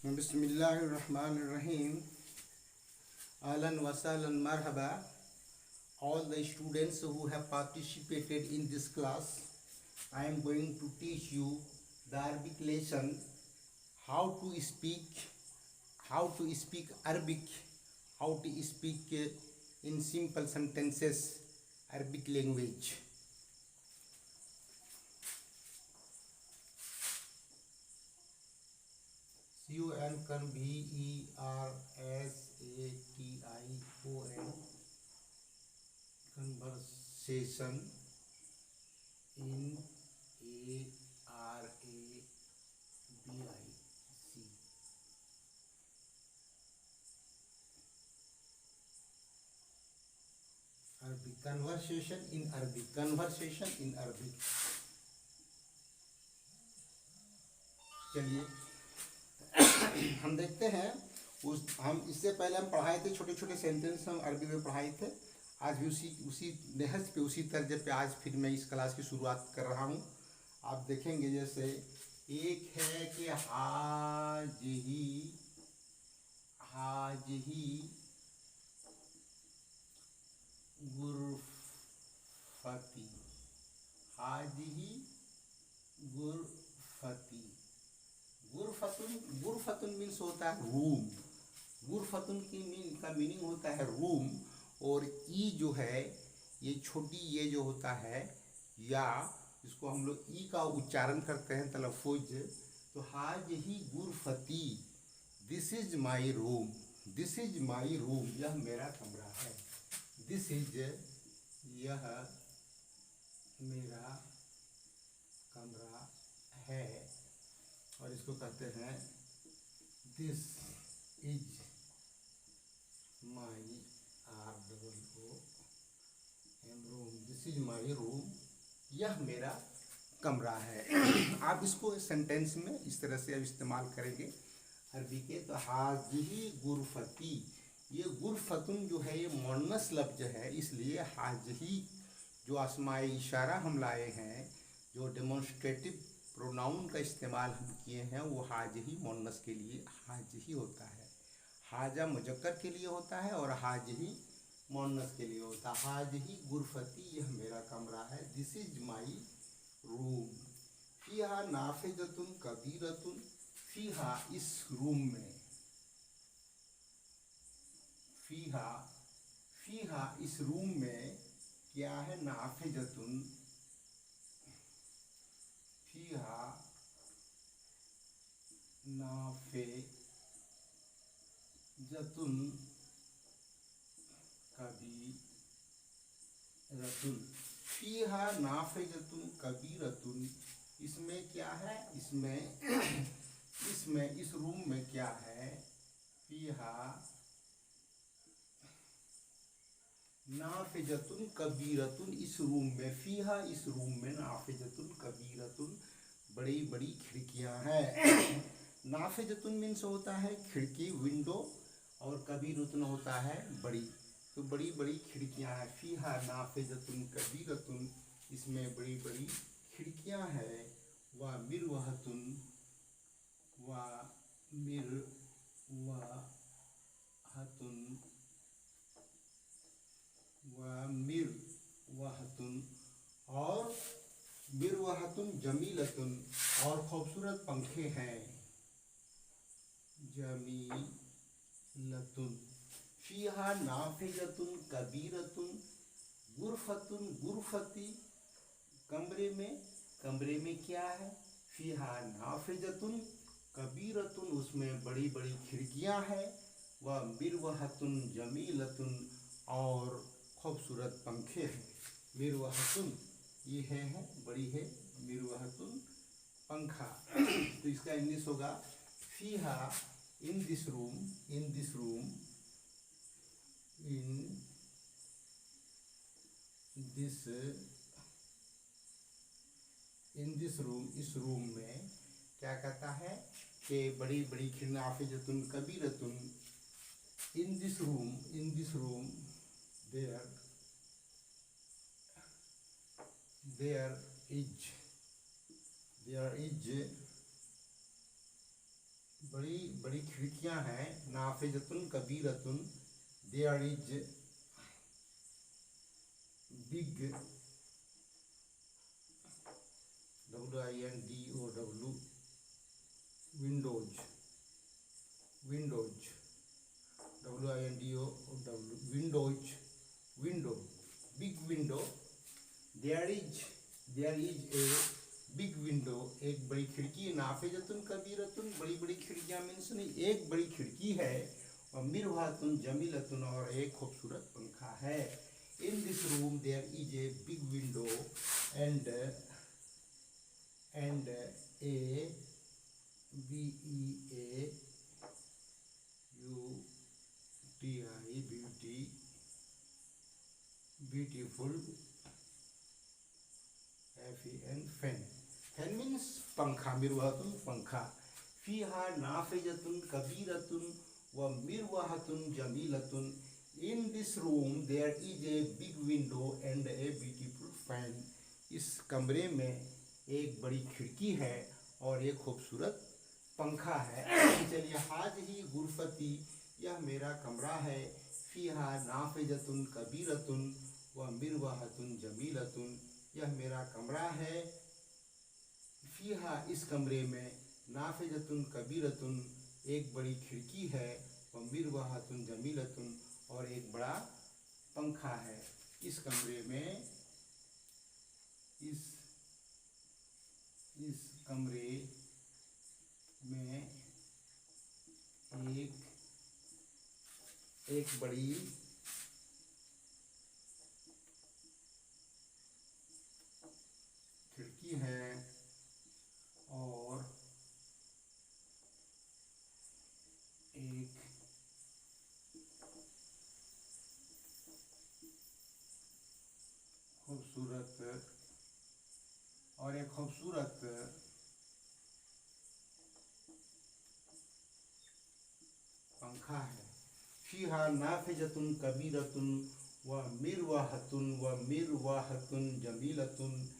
Bismillahirrahmanirrahim. Ahlan wa sahlan marhaba. All the students who have participated in this class, I am going to teach you the Arabic lesson, how to speak Arabic, how to speak in simple sentences Arabic language. CONVERSATION, conversation in ARABIC. Arabic, conversation in Arabic. चलिए हम देखते हैं हम इससे पहले हम पढ़ाए थे, छोटे छोटे सेंटेंस हम अरबी में पढ़ाए थे। आज भी उसी नहज पे, उसी तर्ज पे आज फिर मैं इस क्लास की शुरुआत कर रहा हूँ। आप देखेंगे जैसे एक है कि हाजही गुरफती, हाजही गुरफती। गुरफतुन मीन्स होता है रूम। गुरफतुन का मीनिंग होता है रूम। और ई जो है ये छोटी ये जो होता है या इसको हम लोग ई का उच्चारण करते हैं तलफ़ुज़। तो हाजही गुरफती, this is my room, this is my room, यह मेरा कमरा है। दिस इज, यह मेरा कमरा है। और इसको कहते हैं this is my room, this is my room, यह मेरा कमरा है। आप इसको सेंटेंस में इस तरह से अब इस्तेमाल करेंगे अरबी के। तो हाजिही गुरफती, ये गुरफतुन जो है ये मुअन्नस लफ्ज है, इसलिए हाजिही जो अस्माए इशारा हम लाए हैं, जो डेमोन्स्ट्रेटिव प्रोनाउन का इस्तेमाल हम किए हैं, वो हाजही मुअन्नस के लिए हाजही होता है, हाजा मुजक्कर के लिए होता है और हाजही मुअन्नस के लिए होता है। हाजही गुरफती, यह मेरा कमरा है। This is my room. फीहा नाफिजतुन कबीरतुन, फीहा इस रूम में, फीहा इस रूम में क्या है, नाफिजतुन, फीहा नाफिजतुन कबीरतुन, फीहा नाफिजतुन कबीरतुन, इसमें क्या है, इसमें इस रूम में क्या है, फीहा नाफिजतुन कबीरतुन, इस रूम में, फीहा इस रूम में, नाफिजतुन कबीरतुन, बड़ी बड़ी खिड़कियां हैं। नाफिजतुन मीन्स होता है खिड़की, विंडो, और कबीरतुन होता है बड़ी। तो बड़ी बड़ी खिड़कियां हैं। फीहा नाफिजतुन कबीरतुन, इसमें बड़ी बड़ी खिड़कियां हैं। व मिरवहतुन, और मिरवहतुन जमीलतुन, और खूबसूरत पंखे हैं, जमीलतुन। फीहा नाफिजतुन कबीरतुन गुरफतुन गुरफती, कमरे में क्या है, फीहा नाफिजतुन कबीरतुन, उसमें बड़ी बड़ी खिड़कियां हैं। व मिरवहतुन जमीलतुन, और खूबसूरत पंखे हैं। मिरवहतुन ये है बड़ी है, मिरवहतुन पंखा। तो इसका इंग्लिश होगा फीहा, इन दिस रूम, इस रूम में क्या कहता है कि बड़ी बड़ी खिड़कियां, नाफिजतुन कबीरतुन, in this room there is बड़ी बड़ी खिड़कियां हैं। नाफिजतुन कबीरतुन, there is big, WINDOW, windows, windows, WINDOW, windows, window, big window. There is a big window, एक बड़ी खिड़की। नाफिजतुन कबीरतुन, बड़ी बड़ी खिड़कियां मीन्स नहीं, एक बड़ी खिड़की है। और मिरवातुन जमीलतुन, और एक खूबसूरत पंखा है। In this room there is a big window and a BEAUTI, beautiful, FEN, fan. Fan means पंखा, मिरवातुन पंखा। फीहा नाफिजतुन कबीरतुन व मिरवाहतुन जमीलतुन। In this room there is a big window and a beautiful fan. इस कमरे में एक बड़ी खिड़की है और एक खूबसूरत पंखा है। चलिए, हाज ही गुरफती, यह मेरा कमरा है। फीहा नाफिजतुन कबीरतुन व मिरवाहतुन जमीलतुन, यह मेरा कमरा है। फीहा, इस कमरे में, नाफिजतुन कबीरतुन, एक बड़ी खिड़की है। व मिरवाहतुन जमीलतुन, और एक बड़ा पंखा है। इस कमरे में, इस कमरे में एक बड़ी खिड़की है और एक खूबसूरत पंखा है। फीहा नाफिजतुन कबीरतुन व मिरवाहतुन जमीलतुन,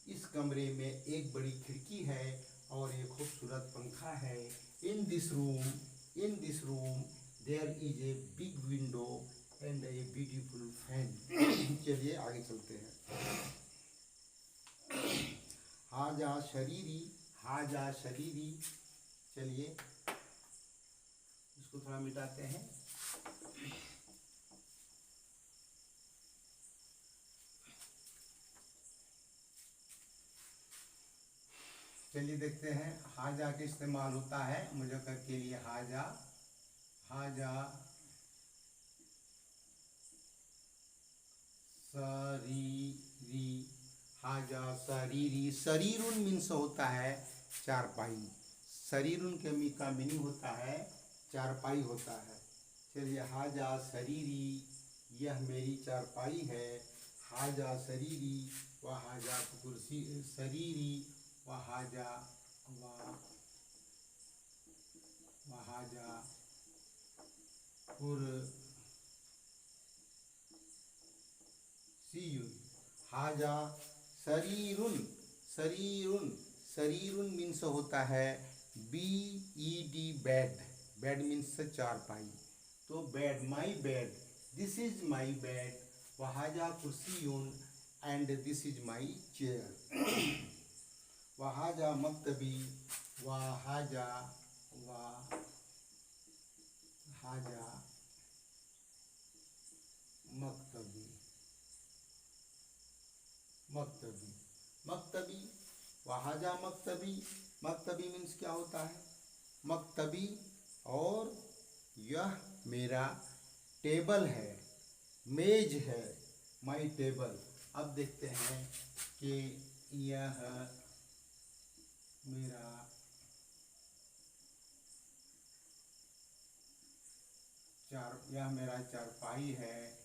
इस कमरे में एक बड़ी खिड़की है और एक खूबसूरत पंखा है। In this room there is a big window and a beautiful fan. चलिए आगे चलते हैं। हाजा शरीरी, चलिए इसको थोड़ा मिटाते हैं। चलिए देखते हैं हाजा के इस्तेमाल होता है मुज़क्कर के लिए। हाजा शरीरी, हाजा शरीरी। शरीरुन मीन्स होता है चारपाई। शरीरुन के का मीनिंग होता है चारपाई होता है। चलिए, हाजा शरीरी, यह मेरी चारपाई है। हाजा शरीरी व हाजा कुर्सी शरीरी व हाजा कुर्सीयुन। हाजा शरीरुन मीन्स होता है BED, बेड। बेड मीन्स चारपाई। तो bed, my bed, this is my bed. वहाजा कुर्सीयुन, and this is my chair. वहाजा मक्तबी, वहाजा मक्तबी, वहाजा मक्तबी मीन्स क्या होता है? मक्तबी, और यह मेरा टेबल है, मेज है, माई टेबल। अब देखते हैं कि यह मेरा चारपाई है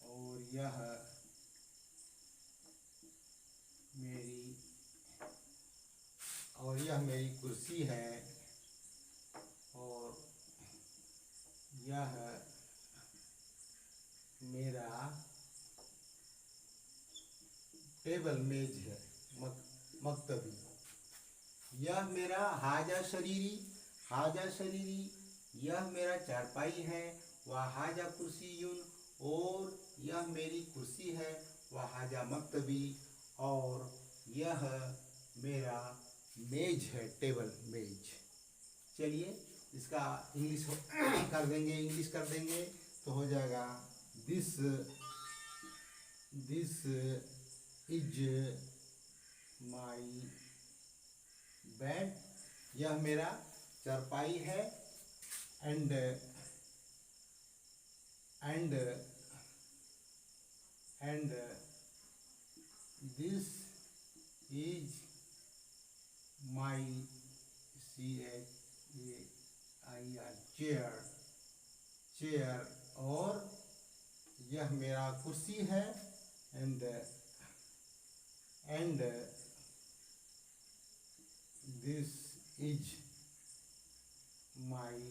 और यह मेरी कुर्सी है और यह मेरा टेबल, मेज है, मक्तबी। यह मेरा हाजा हाजा शरीरी, यह मेरा चारपाई है। वह हाजा कुर्सीयुन, और यह मेरी कुर्सी है। वह हाजा मक्तबी, और यह मेरा मेज है, टेबल मेज। चलिए इसका इंग्लिश कर देंगे, इंग्लिश कर देंगे तो हो जाएगा दिस इज माई बेड, यह मेरा चारपाई है। And and and this is my chair, chair, और यह मेरा कुर्सी है। And this is my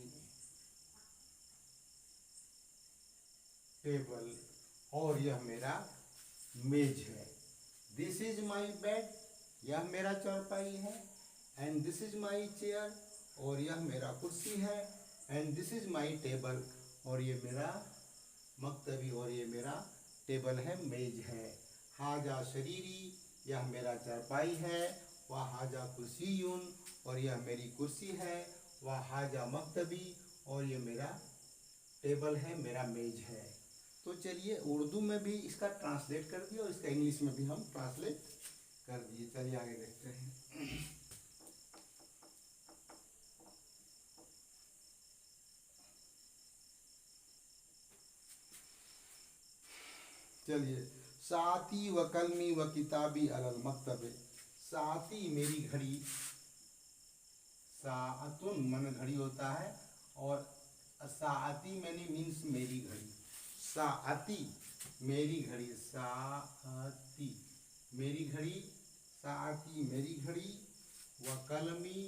table, और यह मेरा मेज है। दिस इज माई बेड, यह मेरा चारपाई है। And this is my chair, और यह मेरा कुर्सी है। And this is my table, और ये मेरा मक्तबी, और ये मेरा टेबल है, मेज है। हाजा शरीरी, यह मेरा चारपाई है। वह हाजा कुर्सीयुन, और यह मेरी कुर्सी है। वह हाजा मक्तबी, और ये मेरा टेबल है, मेरा मेज है। तो चलिए उर्दू में भी इसका ट्रांसलेट कर दिया और इसका इंग्लिश में भी हम ट्रांसलेट कर दिए। चलिए आगे देखते हैं। चलिए, साती व कलमी व किताबी अलल मक्तबे। साती मेरी घड़ी, साअतुन मन घड़ी होता है, और साअती मैंने मीन्स मेरी घड़ी। साअती मेरी घड़ी, साअती मेरी घड़ी, साअती मेरी घड़ी, व कलमी,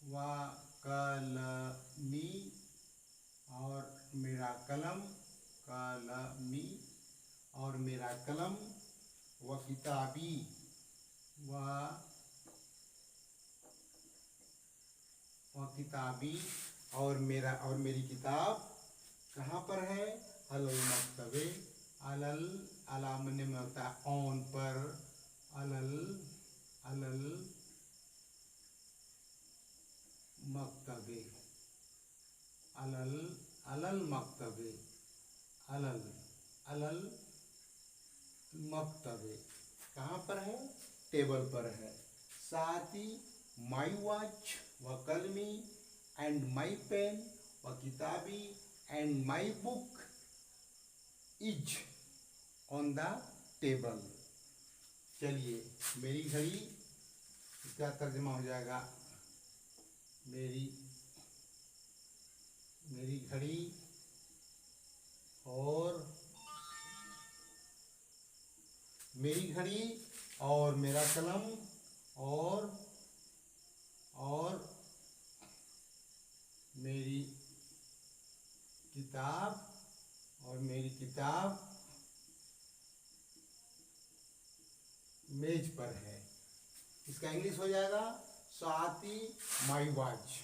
व कलमी, और मेरा कलम, कलमी, और मेरा कलम, व किताबी, व किताबी, और मेरी किताब कहाँ पर है? अलल मक्तबे, अलल, अला मने में होता है ऑन पर, अलल मक्तबे, अलल मक्तबे, अलल मक्तबे, कहाँ पर है? टेबल पर है। साथ ही माई वॉच व कलमी, एंड माई पेन व किताबी, and my book is on the table. चलिए, मेरी घड़ी, इसका तर्जमा हो जाएगा मेरी घड़ी, और मेरी घड़ी, और मेरा कलम, और मेरी किताब, और मेरी किताब मेज पर है। इसका इंग्लिश हो जाएगा साथी my watch,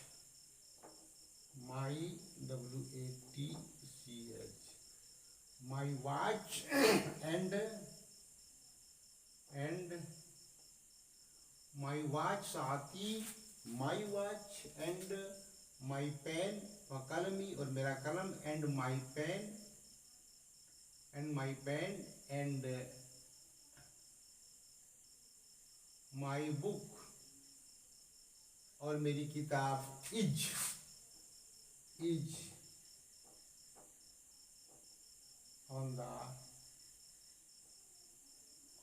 my WATCH, my watch, and my watch, साथी my watch, and my pen व कलमी, और मेरा कलम, and my pen, and my book, और मेरी किताब इज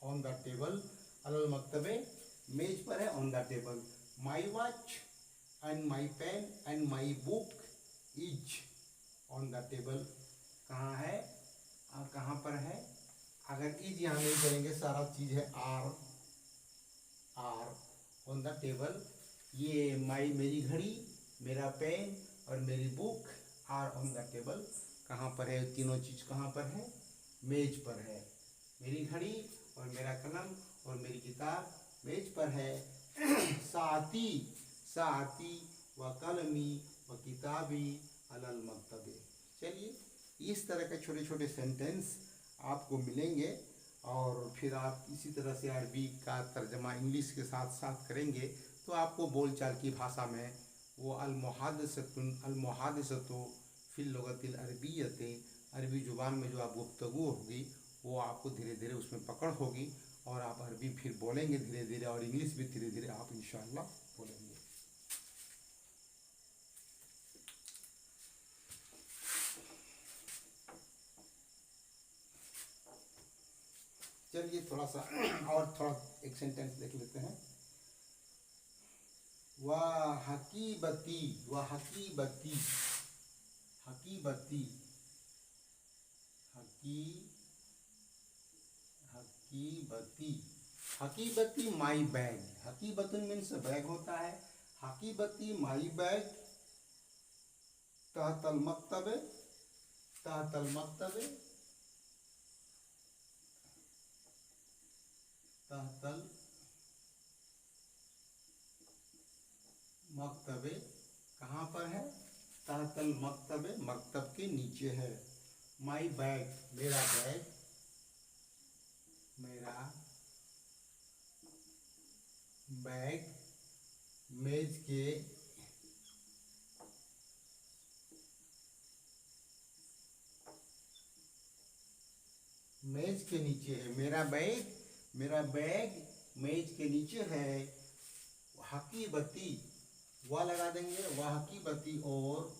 ऑन द टेबल, अलल मक्तबे, मेज पर है, on the table. My watch and my pen and my book is on the table, कहाँ है और कहाँ पर है? अगर इज यहाँ नहीं करेंगे, सारा चीज है आर ऑन द टेबल। ये माई मेरी घड़ी, मेरा पेन और मेरी book are on the table, कहाँ पर है? तीनों चीज कहाँ पर है? मेज पर है। मेरी घड़ी और मेरा कलम और मेरी किताब मेज पर है। साथी व कलमी व किताबी अलल मकतबे। चलिए, इस तरह के छोटे छोटे सेंटेंस आपको मिलेंगे और फिर आप इसी तरह से अरबी का तर्जमा इंग्लिश के साथ साथ करेंगे तो आपको बोलचाल की भाषा में वो अलमुहादिसतु फिल लुगतिल अरबियते, अरबी ज़ुबान में जो आप गुफ्तगू होगी वो आपको धीरे धीरे उसमें पकड़ होगी और आप अरबी फिर बोलेंगे धीरे धीरे और इंग्लिश भी धीरे धीरे आप इंशाअल्लाह बोलेंगे। चलिए थोड़ा सा और थोड़ा एक सेंटेंस देख लेते हैं। वाह हकीबती, वाह हकीबती, हकीबती, हकीबती, हकीबती माई बैग। हकीबतुन मीन्स बैग होता है। हकीबती माई बैग तहतल मकतबे, तहतल मकतबे, तहतल मकतबे कहाँ पर है? तहतल मकतबे, मकतब के नीचे है। माई बैग मेरा बैग, मेरा बैग मेज के नीचे है। मेरा बैग, मेरा बैग मेज के नीचे है। हकीबती वह लगा देंगे, वह हकीबती और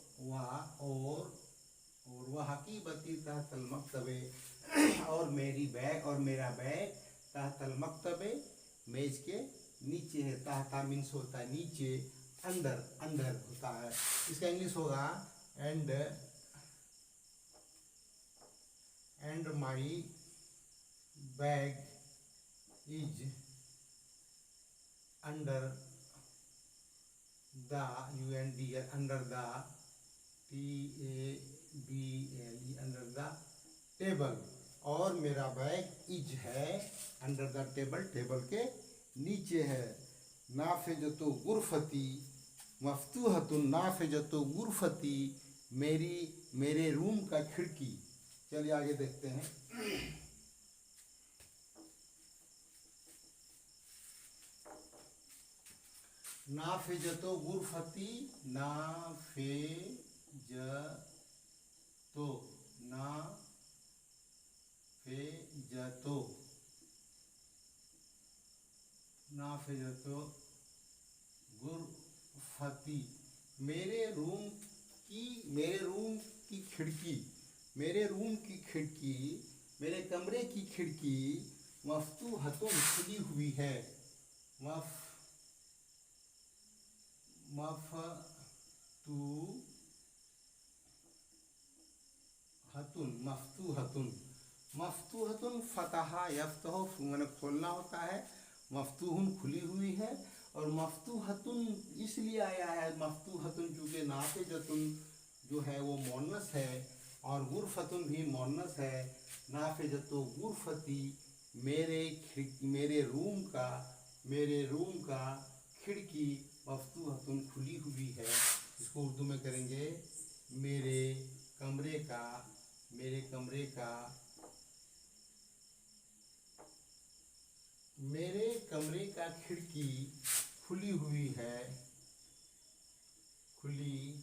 वह हकीबती तहतल मकतबे, और मेरी बैग और मेरा बैग तहतल मकतबे मेज के नीचे है। तहता मीन्स होता है नीचे, अंदर, अंदर होता है। इसका इंग्लिश होगा and my bag is under the under the TABLE under the table, और मेरा बैग इज है अंडर द टेबल, टेबल के नीचे है। नाफिजतु गुरफती मफ्तूहतुन, नाफिजतु गुरफती मेरे रूम का खिड़की। चलिए आगे देखते हैं। नाफिजतो गुरफती, नाफिजतो, नाफिजतो, नाफिजतो गुरफती मेरे रूम की खिड़की, मेरे रूम की खिड़की, मेरे कमरे की खिड़की मफ्तूहतुन खुली हुई है। मफ्तूहतुन, मफ्तूहतुन फतहा यफ्तहु मैंने खोलना होता है, मफ्तूहुन खुली हुई है, और मफ्तूहतुन इसलिए आया है, मफ्तूहतुन चूँकि नाफिजतुन जो है वो मोनस है और गुरफतुन भी मोनस है। नाफिजतु गुरफती मेरे रूम का खिड़की मफ्तूहतुन खुली हुई है। इसको उर्दू में करेंगे मेरे कमरे का खिड़की खुली हुई है, खुली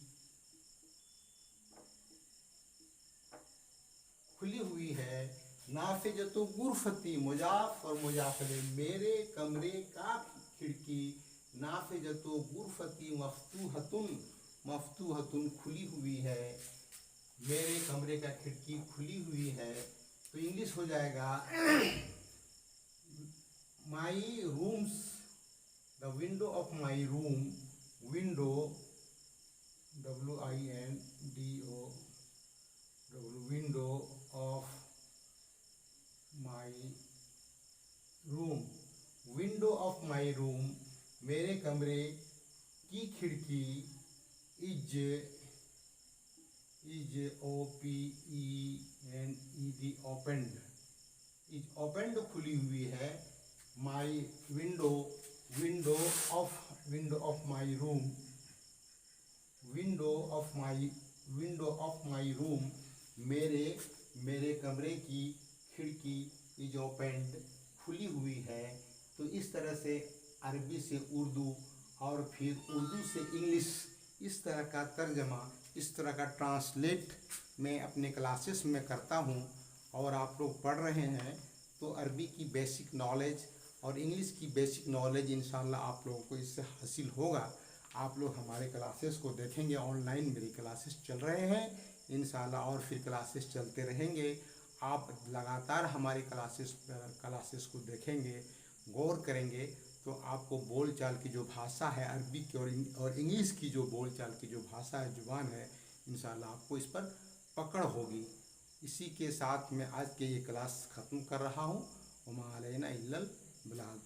हुई है। नाफिजतु गुरफती मुजाफ और मुजाफिले, मेरे कमरे का खिड़की नाफिजतु गुरफती मफ्तूहतुन खुली हुई है। मेरे कमरे का खिड़की खुली हुई है। तो इंग्लिश हो जाएगा my rooms, the window of my room, window WINDO, window of my room, window of my room मेरे कमरे की खिड़की इज ओपेंड खुली हुई है। My window of my room window of my room, मेरे कमरे की खिड़की इज ओपन्ड, खुली हुई है। तो इस तरह से अरबी से उर्दू और फिर उर्दू से इंग्लिश, इस तरह का तर्जमा, इस तरह का ट्रांसलेट मैं अपने क्लासेस में करता हूँ। और आप लोग पढ़ रहे हैं तो अरबी की बेसिक नॉलेज और इंग्लिश की बेसिक नॉलेज इंशाल्लाह आप लोगों को इससे हासिल होगा। आप लोग हमारे क्लासेस को देखेंगे, ऑनलाइन मेरी क्लासेस चल रहे हैं इंशाल्लाह, और फिर क्लासेस चलते रहेंगे। आप लगातार हमारी क्लासेस को देखेंगे, गौर करेंगे, तो आपको बोलचाल की जो भाषा है अरबी की और इंग्लिश की जो बोलचाल की जो भाषा है, जुबान है, इंशाल्लाह आपको इस पर पकड़ होगी। इसी के साथ मैं आज के ये क्लास ख़त्म कर रहा हूँ। वमा अलैना इल्लल बलाग।